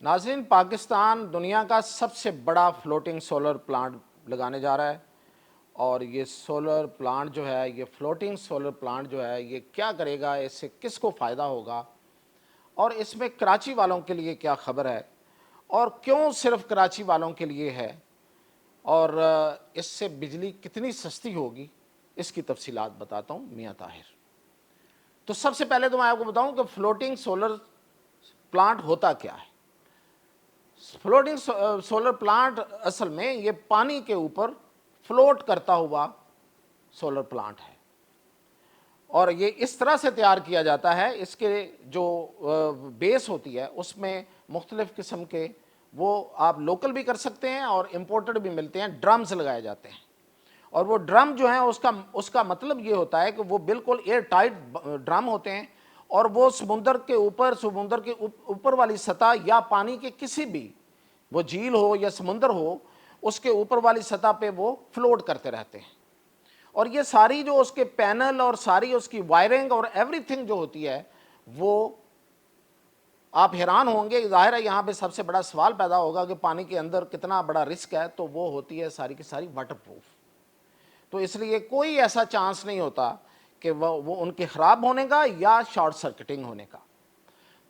ناظرین، پاکستان دنیا کا سب سے بڑا فلوٹنگ سولر پلانٹ لگانے جا رہا ہے، اور یہ سولر پلانٹ جو ہے، یہ فلوٹنگ سولر پلانٹ جو ہے، یہ کیا کرے گا، اس سے کس کو فائدہ ہوگا، اور اس میں کراچی والوں کے لیے کیا خبر ہے، اور کیوں صرف کراچی والوں کے لیے ہے، اور اس سے بجلی کتنی سستی ہوگی، اس کی تفصیلات بتاتا ہوں میاں طاہر۔ تو سب سے پہلے تو میں آپ کو بتاؤں کہ فلوٹنگ سولر پلانٹ ہوتا کیا ہے۔ فلوٹنگ سولر پلانٹ اصل میں یہ پانی کے اوپر فلوٹ کرتا ہوا سولر پلانٹ ہے، اور یہ اس طرح سے تیار کیا جاتا ہے، اس کے جو بیس ہوتی ہے اس میں مختلف قسم کے وہ آپ لوکل بھی کر سکتے ہیں اور امپورٹڈ بھی ملتے ہیں، ڈرمز لگائے جاتے ہیں، اور وہ ڈرم جو ہیں اس کا مطلب یہ ہوتا ہے کہ وہ بالکل ایئر ٹائٹ ڈرم ہوتے ہیں، اور وہ سمندر کے اوپر والی سطح یا پانی کے کسی بھی، وہ جھیل ہو یا سمندر ہو، اس کے اوپر والی سطح پہ وہ فلوٹ کرتے رہتے ہیں، اور یہ ساری جو اس کے پینل اور ساری اس کی وائرنگ اور ایوری تھنگ جو ہوتی ہے، وہ آپ حیران ہوں گے۔ ظاہر ہے یہاں پہ سب سے بڑا سوال پیدا ہوگا کہ پانی کے اندر کتنا بڑا رسک ہے، تو وہ ہوتی ہے ساری کی ساری واٹر پروف، تو اس لیے کوئی ایسا چانس نہیں ہوتا کہ وہ ان کے خراب ہونے کا یا شارٹ سرکٹنگ ہونے کا۔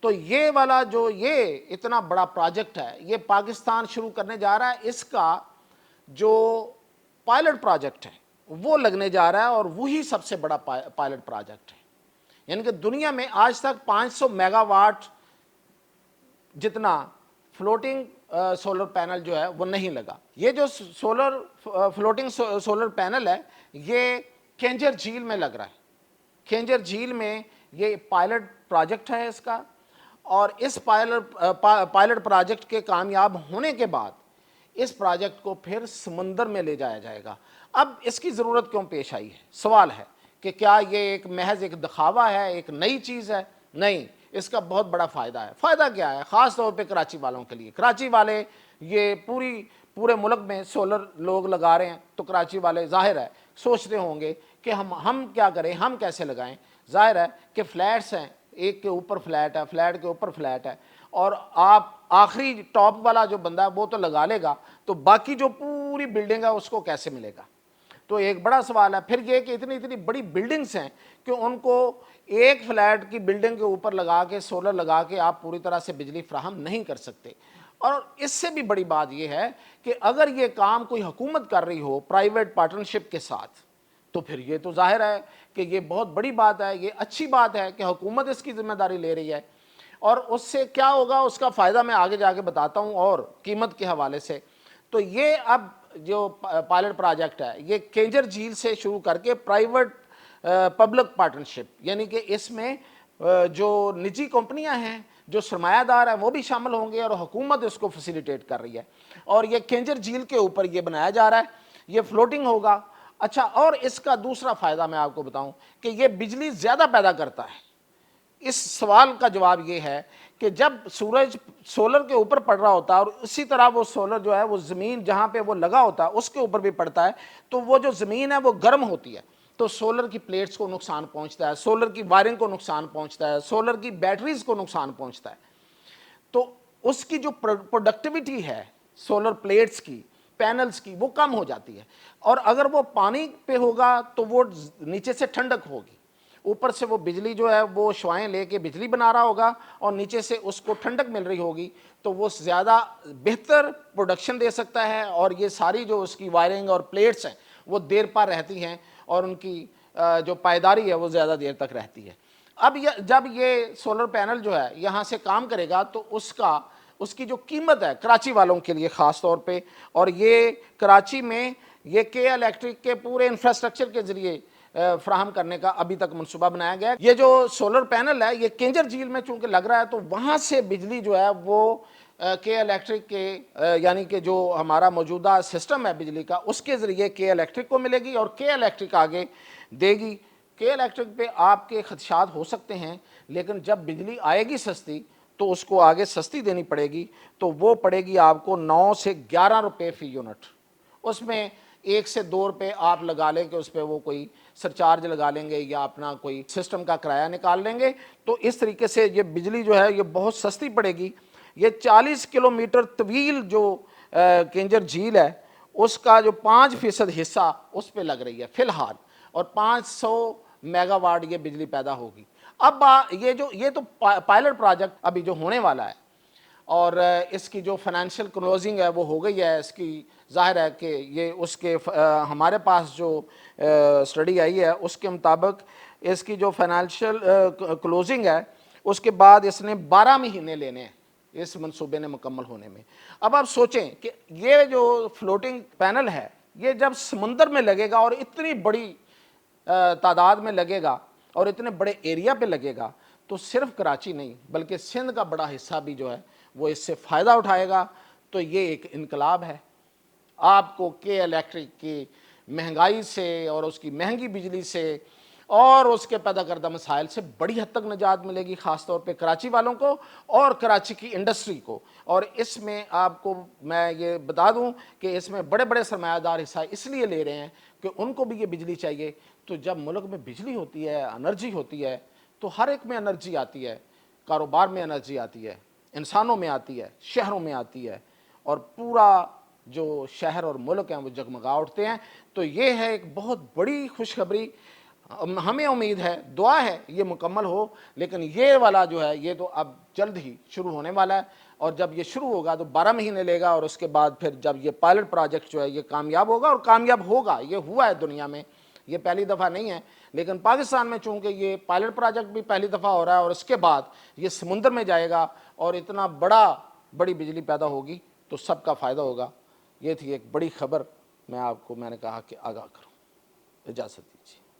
تو یہ والا جو یہ اتنا بڑا پروجیکٹ ہے، یہ پاکستان شروع کرنے جا رہا ہے، اس کا جو پائلٹ پروجیکٹ ہے وہ لگنے جا رہا ہے، اور وہی سب سے بڑا پائلٹ پروجیکٹ ہے، یعنی کہ دنیا میں آج تک 500 میگا واٹ جتنا فلوٹنگ سولر پینل جو ہے وہ نہیں لگا۔ یہ جو فلوٹنگ سولر پینل ہے، یہ کینجر جھیل میں لگ رہا ہے۔ کینجر جھیل میں یہ پائلٹ پروجیکٹ ہے اس کا، اور اس پائلٹ پروجیکٹ کے کامیاب ہونے کے بعد اس پروجیکٹ کو پھر سمندر میں لے جایا جائے گا۔ اب اس کی ضرورت کیوں پیش آئی ہے؟ سوال ہے کہ کیا یہ ایک محض ایک دکھاوا ہے، ایک نئی چیز ہے؟ نہیں، اس کا بہت بڑا فائدہ ہے۔ فائدہ کیا ہے؟ خاص طور پہ کراچی والوں کے لیے۔ کراچی والے یہ پورے ملک میں سولر لوگ لگا رہے ہیں، تو کراچی والے ظاہر ہے سوچتے ہوں گے کہ ہم کیا کریں، ہم کیسے لگائیں۔ ظاہر ہے کہ فلیٹس ہیں، ایک کے اوپر فلیٹ ہے، فلیٹ کے اوپر فلیٹ ہے، اور آپ آخری ٹاپ والا جو بندہ ہے وہ تو لگا لے گا، تو باقی جو پوری بلڈنگ ہے اس کو کیسے ملے گا؟ تو ایک بڑا سوال ہے۔ پھر یہ کہ اتنی بڑی بلڈنگز ہیں کہ ان کو ایک فلیٹ کی بلڈنگ کے اوپر لگا کے سولر لگا کے آپ پوری طرح سے بجلی فراہم نہیں کر سکتے۔ اور اس سے بھی بڑی بات یہ ہے کہ اگر یہ کام کوئی حکومت کر رہی ہو پرائیویٹ پارٹنرشپ کے ساتھ، تو پھر یہ تو ظاہر ہے کہ یہ بہت بڑی بات ہے، یہ اچھی بات ہے کہ حکومت اس کی ذمہ داری لے رہی ہے، اور اس سے کیا ہوگا، اس کا فائدہ میں آگے جا کے بتاتا ہوں، اور قیمت کے حوالے سے۔ تو یہ اب جو پائلٹ پروجیکٹ ہے، یہ کینجر جھیل سے شروع کر کے پرائیویٹ پبلک پارٹنرشپ، یعنی کہ اس میں جو نجی کمپنیاں ہیں، جو سرمایہ دار ہیں، وہ بھی شامل ہوں گے، اور حکومت اس کو فیسیلیٹیٹ کر رہی ہے، اور یہ کینجر جھیل کے اوپر یہ بنایا جا رہا ہے، یہ فلوٹنگ ہوگا۔ اچھا، اور اس کا دوسرا فائدہ میں آپ کو بتاؤں کہ یہ بجلی زیادہ پیدا کرتا ہے۔ اس سوال کا جواب یہ ہے کہ جب سورج سولر کے اوپر پڑ رہا ہوتا ہے، اور اسی طرح وہ سولر جو ہے وہ زمین جہاں پہ وہ لگا ہوتا ہے اس کے اوپر بھی پڑتا ہے، تو وہ جو زمین ہے وہ گرم ہوتی ہے، تو سولر کی پلیٹس کو نقصان پہنچتا ہے، سولر کی وائرنگ کو نقصان پہنچتا ہے، سولر کی بیٹریز کو نقصان پہنچتا ہے، تو اس کی جو پروڈکٹیوٹی ہے سولر پلیٹس کی، پینلز کی، وہ کم ہو جاتی ہے۔ اور اگر وہ پانی پہ ہوگا تو وہ نیچے سے ٹھنڈک ہوگی، اوپر سے وہ بجلی جو ہے وہ شعاعیں لے کے بجلی بنا رہا ہوگا، اور نیچے سے اس کو ٹھنڈک مل رہی ہوگی، تو وہ زیادہ بہتر پروڈکشن دے سکتا ہے، اور یہ ساری جو اس کی وائرنگ اور پلیٹس ہیں وہ دیر پا رہتی ہیں، اور ان کی جو پائیداری ہے وہ زیادہ دیر تک رہتی ہے۔ اب جب یہ سولر پینل جو ہے یہاں سے کام کرے گا، تو اس کی جو قیمت ہے کراچی والوں کے لیے خاص طور پہ، اور یہ کراچی میں یہ کے الیکٹرک کے پورے انفراسٹرکچر کے ذریعے فراہم کرنے کا ابھی تک منصوبہ بنایا گیا ہے۔ یہ جو سولر پینل ہے یہ کینجر جھیل میں چونکہ لگ رہا ہے، تو وہاں سے بجلی جو ہے وہ کے الیکٹرک کے یعنی کہ جو ہمارا موجودہ سسٹم ہے بجلی کا، اس کے ذریعے کے الیکٹرک کو ملے گی، اور کے الیکٹرک آگے دے گی۔ کے الیکٹرک پہ آپ کے خدشات ہو سکتے ہیں، لیکن جب بجلی آئے گی سستی تو اس کو آگے سستی دینی پڑے گی، تو وہ پڑے گی آپ کو 9 سے 11 روپے فی یونٹ۔ اس میں 1 سے 2 روپے آپ لگا لیں کہ اس پہ وہ کوئی سرچارج لگا لیں گے یا اپنا کوئی سسٹم کا کرایہ نکال لیں گے، تو اس طریقے سے یہ بجلی جو ہے یہ بہت سستی پڑے گی۔ یہ 40 کلومیٹر طویل جو کینجر جھیل ہے اس کا جو 5% حصہ اس پہ لگ رہی ہے فی الحال، اور 500 میگا واٹ یہ بجلی پیدا ہوگی۔ اب یہ تو پائلٹ پروجیکٹ ابھی جو ہونے والا ہے، اور اس کی جو فائنینشیل کلوزنگ ہے وہ ہو گئی ہے، اس کی ظاہر ہے کہ یہ اس کے ہمارے پاس جو اسٹڈی آئی ہے اس کے مطابق اس کی جو فائنینشیل کلوزنگ ہے اس کے بعد اس نے 12 مہینے لینے ہیں اس منصوبے نے مکمل ہونے میں۔ اب آپ سوچیں کہ یہ جو فلوٹنگ پینل ہے یہ جب سمندر میں لگے گا اور اتنی بڑی تعداد میں لگے گا اور اتنے بڑے ایریا پہ لگے گا، تو صرف کراچی نہیں بلکہ سندھ کا بڑا حصہ بھی جو ہے وہ اس سے فائدہ اٹھائے گا۔ تو یہ ایک انقلاب ہے، آپ کو کے الیکٹرک کی مہنگائی سے اور اس کی مہنگی بجلی سے اور اس کے پیدا کردہ مسائل سے بڑی حد تک نجات ملے گی، خاص طور پہ کراچی والوں کو اور کراچی کی انڈسٹری کو۔ اور اس میں آپ کو میں یہ بتا دوں کہ اس میں بڑے بڑے سرمایہ دار حصہ اس لیے لے رہے ہیں کہ ان کو بھی یہ بجلی چاہیے۔ تو جب ملک میں بجلی ہوتی ہے، انرجی ہوتی ہے، تو ہر ایک میں انرجی آتی ہے، کاروبار میں انرجی آتی ہے، انسانوں میں آتی ہے، شہروں میں آتی ہے، اور پورا جو شہر اور ملک ہیں وہ جگمگا اٹھتے ہیں۔ تو یہ ہے ایک بہت بڑی خوشخبری، ہمیں امید ہے، دعا ہے یہ مکمل ہو، لیکن یہ والا جو ہے یہ تو اب جلد ہی شروع ہونے والا ہے، اور جب یہ شروع ہوگا تو 12 مہینے لے گا، اور اس کے بعد پھر جب یہ پائلٹ پروجیکٹ جو ہے یہ کامیاب ہوگا، اور کامیاب ہوگا، یہ ہوا ہے دنیا میں، یہ پہلی دفعہ نہیں ہے، لیکن پاکستان میں چونکہ یہ پائلٹ پروجیکٹ بھی پہلی دفعہ ہو رہا ہے اور اس کے بعد یہ سمندر میں جائے گا اور اتنا بڑی بجلی پیدا ہوگی تو سب کا فائدہ ہوگا۔ یہ تھی ایک بڑی خبر، میں نے کہا کہ آگاہ کروں۔ اجازت دیجیے۔